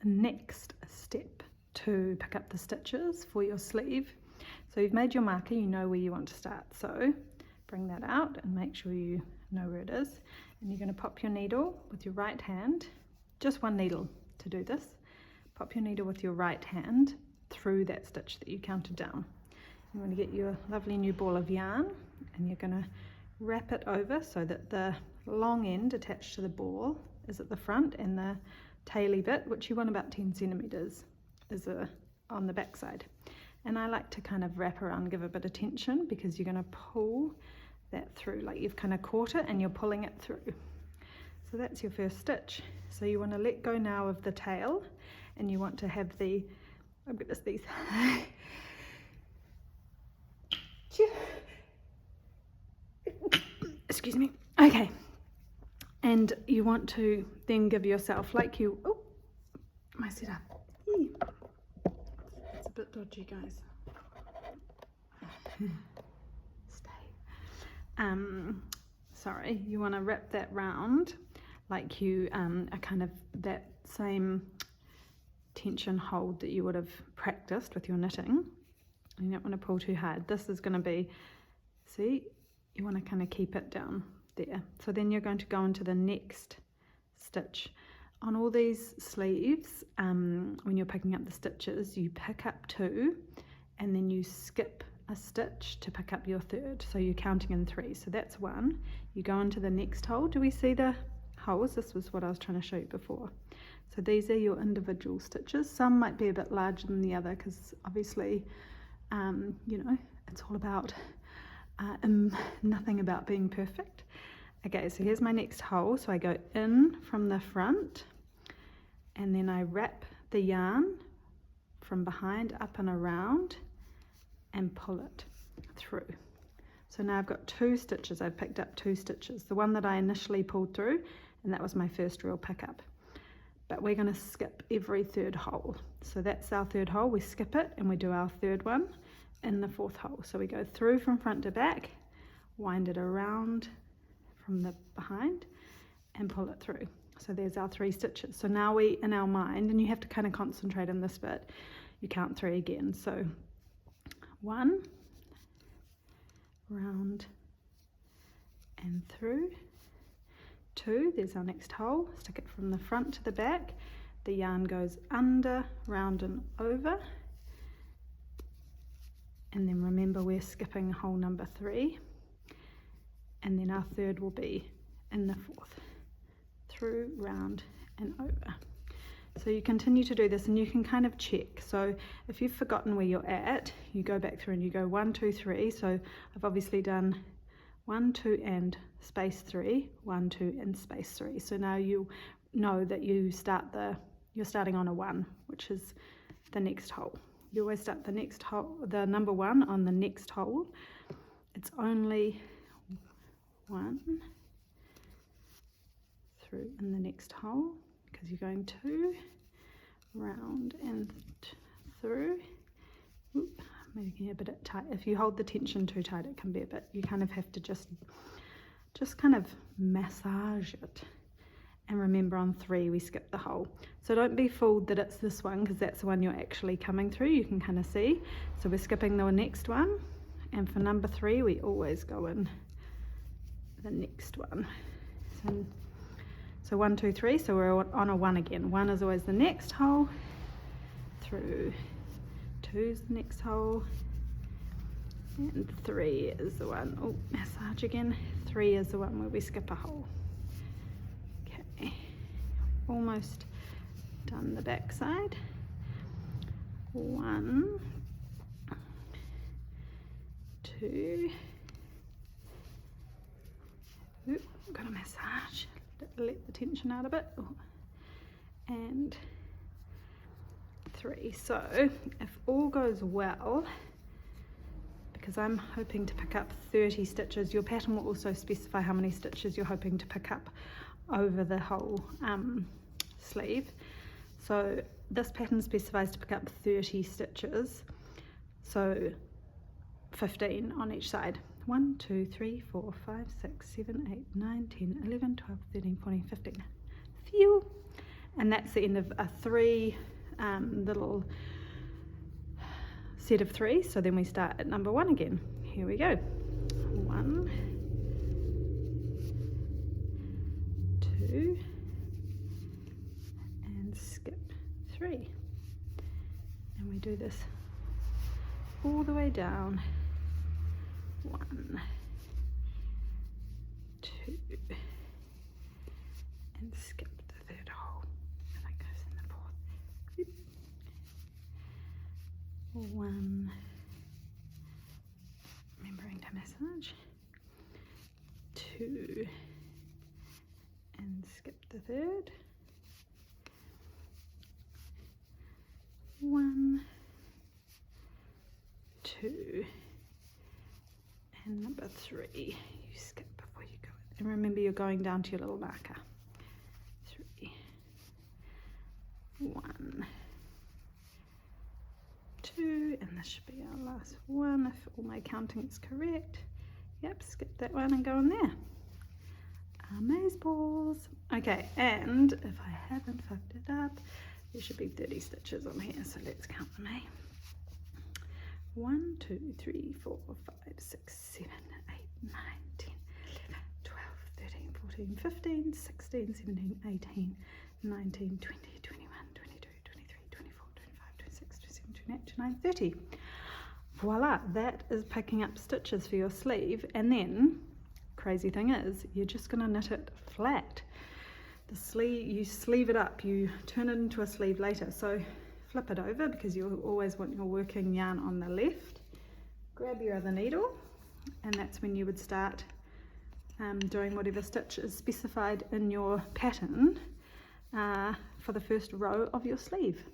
next step to pick up the stitches for your sleeve. So you've made your marker, you know where you want to start, so bring that out and make sure you know where it is, and you're going to pop your needle with your right hand, just one needle to do this. Pop your needle with your right hand through that stitch that you counted down. You want to get your lovely new ball of yarn, and you're going to wrap it over so that the long end attached to the ball is at the front, and the taily bit, which you want about 10 centimeters, is on the back side. And I like to kind of wrap around, give a bit of tension, because you're going to pull that through, like you've kind of caught it and you're pulling it through. So that's your first stitch. So you want to let go now of the tail, and you want to have the, oh goodness, these excuse me, okay, and you want to then give yourself, like you, oh, my setup, it's a bit dodgy, guys. Stay. Sorry, you want to wrap that round like you are kind of that same tension hold that you would have practiced with your knitting. You don't want to pull too hard. This is going to be, see, you want to kind of keep it down there. So then you're going to go into the next stitch. On all these sleeves, when you're picking up the stitches, you pick up 2 and then you skip a stitch to pick up your third. So you're counting in 3. So that's 1. You go into the next hole. Do we see the holes? This was what I was trying to show you before. So these are your individual stitches. Some might be a bit larger than the other, because obviously, you know, it's all about nothing about being perfect. Okay, so here's my next hole. So I go in from the front, and then I wrap the yarn from behind up and around and pull it through. So now I've got 2 stitches. I've picked up 2 stitches. The one that I initially pulled through, and that was my first real pickup. But we're going to skip every third hole. So that's our third hole. We skip it and we do our third one in the 4th hole. So we go through from front to back, wind it around from the behind and pull it through. So there's our 3 stitches. So now we, in our mind, and you have to kind of concentrate on this bit, you count 3 again. So 1, round and through. 2, there's our next hole, stick it from the front to the back, the yarn goes under, round and over, and then remember we're skipping hole number 3, and then our third will be in the 4th, through, round and over. So you continue to do this, and you can kind of check. So if you've forgotten where you're at, you go back through and you go 1, 2, 3. So I've obviously done 1, 2 and space 3, 1, 2 and space 3. So now you know that you're starting on a 1, which is the next hole. You always start the next hole, the number 1 on the next hole. It's only 1 through in the next hole, because you're going 2, round and through. Oop, making it a bit tight. If you hold the tension too tight, it can be a bit, you kind of have to just kind of massage it. And remember, on 3 we skip the hole. So don't be fooled that it's this one, because that's the one you're actually coming through. You can kind of see. So we're skipping the next one, and for number 3 we always go in the next one. So 1, 2, 3. So we're on a 1 again. 1 is always the next hole, through. 2 is the next hole, and 3 is the one, oh, massage again. 3 is the one where we skip a hole. Okay, almost done the back side. 1, 2, oop, got a massage, let the tension out a bit, and 3. So if all goes well, because I'm hoping to pick up 30 stitches, your pattern will also specify how many stitches you're hoping to pick up over the whole sleeve. So this pattern specifies to pick up 30 stitches, so 15 on each side. 1, 2, 3, 4, 5, 6, 7, 8, 9, 10, 11, 12, 13, 14, 15. Phew! and that's the end of a 3 little set of 3. So then we start at number 1 again. Here we go. 1, 2, and skip 3, and we do this all the way down. 1, 2, and skip the 3rd hole, and that goes in the 4th. 1, remembering to massage. 2, and skip the 3rd. 1, 2, and number 3, you skip before you go in. And remember, you're going down to your little marker. 3, 1, 2, and this should be our last one if all my counting is correct. Yep, skip that one and go in there. Amaze balls. Okay, and if I haven't fucked it up, there should be 30 stitches on here, so let's count them, eh? 1, 2, 3, 4, 5, 6, 7, 8, 9, 10, 11, 12, 13, 14, 15, 16, 17, 18, 19, 20, 21, 22, 23, 24, 25, 26, 27, 28, 29, 30. Voila, that is picking up stitches for your sleeve. And then, crazy thing is, you're just going to knit it flat. The sleeve, you sleeve it up, you turn it into a sleeve later. So flip it over, because you always want your working yarn on the left. Grab your other needle, and that's when you would start doing whatever stitch is specified in your pattern for the first row of your sleeve.